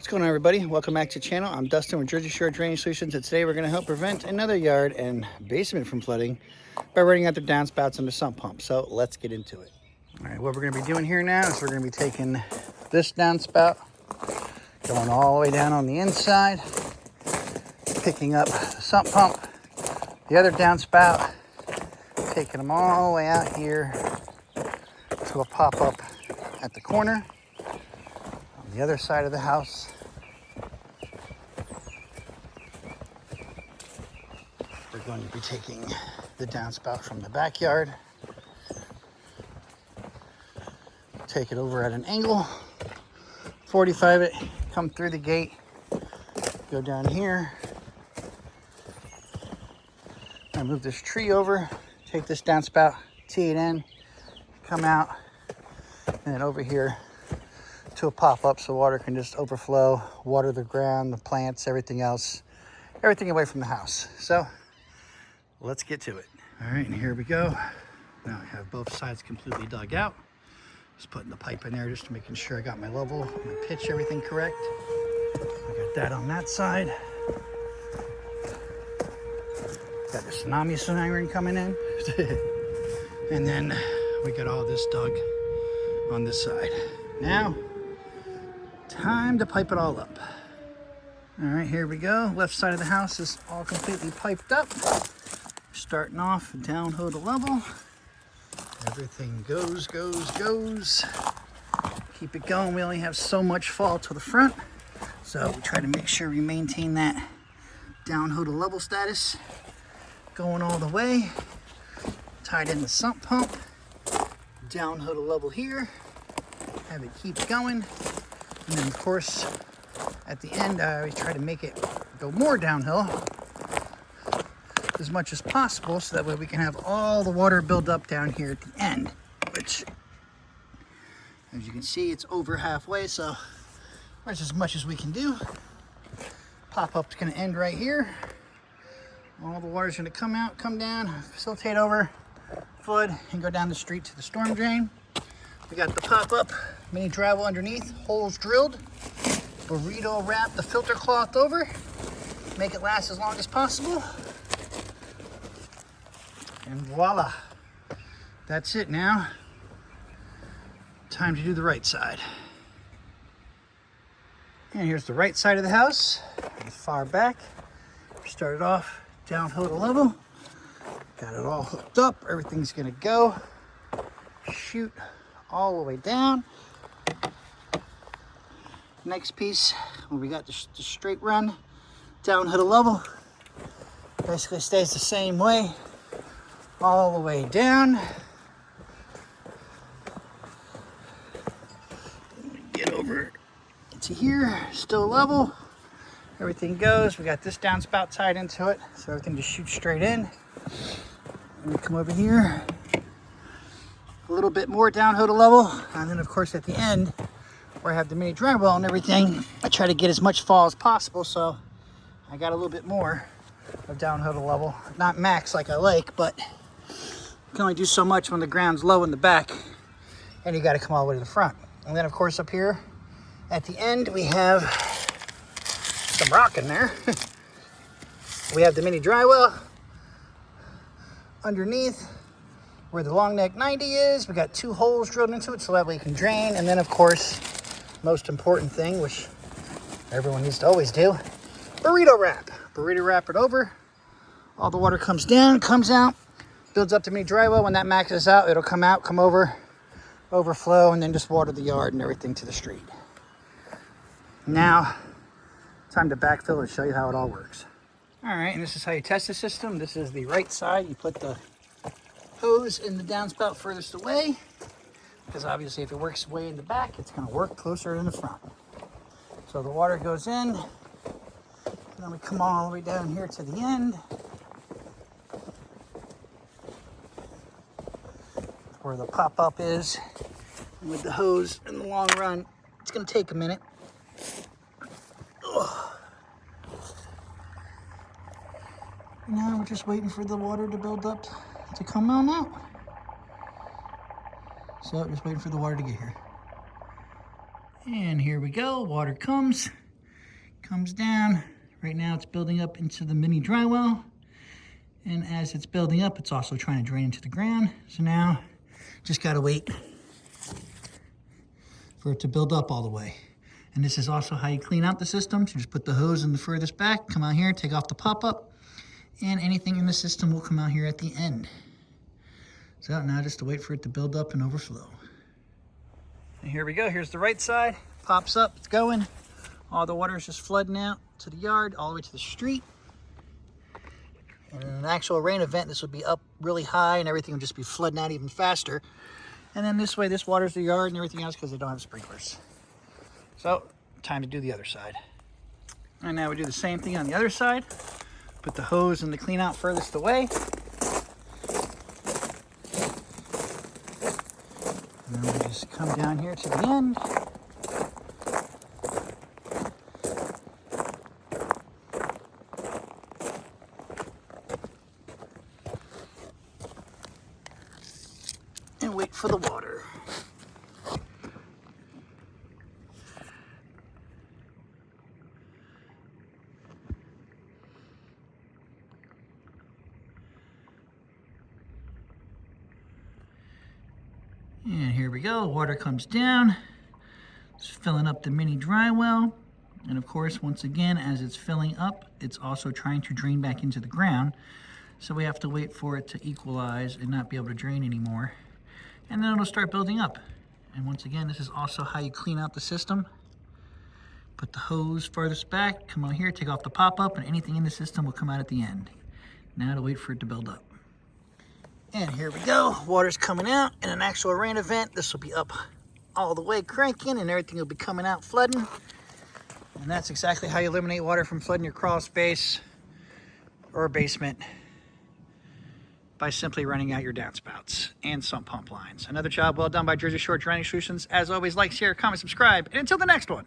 What's going on, everybody? Welcome back to the channel. I'm Dustin with Jersey Shore Drainage Solutions, and today we're going to help prevent another yard and basement from flooding by running out the downspouts and the sump pump. So let's get into it. All right, what we're going to be doing here now is we're going to be taking this downspout, going all the way down on the inside, picking up the sump pump, the other downspout, taking them all the way out here to a pop-up at the corner on the other side of the house. We're going to be taking the downspout from the backyard, take it over at an angle, 45 it, come through the gate, go down here, and move this tree over, take this downspout, tee it in, come out, and then over here to a pop-up so water can just overflow, water the ground, the plants, everything else, everything away from the house. So let's get to it. All right, and here we go. Now I have both sides completely dug out. Just putting the pipe in there just to making sure I got my level, my pitch, everything correct. I got that on that side. Got the tsunami siren coming in. And then we got all this dug on this side. Now, time to pipe it all up. All right, here we go. Left side of the house is all completely piped up. Starting off downhill to level. Everything goes. Keep it going. We only have so much fall to the front, so we try to make sure we maintain that downhill to level status. Going all the way. Tied in the sump pump. Downhill to level here. Have it keep going. And then, of course, at the end, I always try to make it go more downhill as much as possible, so that way we can have all the water build up down here at the end, which, as you can see, it's over halfway, so that's as much as we can do. Pop-up's going to end right here. All the water's going to come out, come down, facilitate over, flood, and go down the street to the storm drain. We got the pop-up, mini drywall underneath, holes drilled, burrito wrap the filter cloth over, make it last as long as possible. And voila, that's it now. Time to do the right side. And here's the right side of the house, far back. We started off downhill to level. Got it all hooked up. Everything's gonna go. Shoot all the way down. Next piece, where we got the straight run, downhill to level. Basically stays the same way. All the way down. Get over to here, still level. Everything goes. We got this downspout tied into it, so everything just shoots straight in. And we come over here, a little bit more downhill to level, and then of course at the end, where I have the mini drywall and everything, I try to get as much fall as possible, so I got a little bit more of downhill to level. Not max like I like, but you can only do so much when the ground's low in the back and you got to come all the way to the front. And then of course up here at the end we have some rock in there. We have the mini drywall underneath where the long neck 90 is. We got 2 holes drilled into it so that way you can drain. And then of course, most important thing, which everyone needs to always do, burrito wrap. Burrito wrap it over. All the water comes down, comes out, builds up to mini drywall. When that maxes out, it'll come out, come over, overflow, and then just water the yard and everything to the street. Now, time to backfill and show you how it all works. All right, and this is how you test the system. This is the right side. You put the hose in the downspout furthest away, because obviously if it works way in the back, it's gonna work closer in the front. So the water goes in, and then we come all the way down here to the end, where the pop-up is. And with the hose in the long run, it's gonna take a minute. Ugh. Now we're just waiting for the water to build up to come on out. So just waiting for the water to get here. And here we go, water comes. comes down. Right now it's building up into the mini dry well. And as it's building up, it's also trying to drain into the ground. So now, just gotta wait for it to build up all the way. And this is also how you clean out the system. So just put the hose in the furthest back, come out here, take off the pop-up, and anything in the system will come out here at the end. So now just to wait for it to build up and overflow. And here we go, here's the right side. Pops up, it's going. All the water is just flooding out to the yard, all the way to the street. And in an actual rain event, this would be up really high and everything would just be flooding out even faster. And then this way, this waters the yard and everything else because they don't have sprinklers. So, time to do the other side. And now we do the same thing on the other side. Put the hose and the clean out furthest away. And then we just come down here to the end. And wait for the water. And here we go, water comes down. It's filling up the mini dry well. And of course, once again, as it's filling up, it's also trying to drain back into the ground. So we have to wait for it to equalize and not be able to drain anymore. And then it'll start building up. And once again, this is also how you clean out the system. Put the hose farthest back, come out here, take off the pop-up, and anything in the system will come out at the end. Now to wait for it to build up. And here we go, water's coming out. In an actual rain event, this will be up all the way cranking and everything will be coming out flooding. And that's exactly how you eliminate water from flooding your crawl space or basement, by simply running out your downspouts and sump pump lines. Another job well done by Jersey Shore Draining Solutions. As always, like, share, comment, subscribe, and until the next one.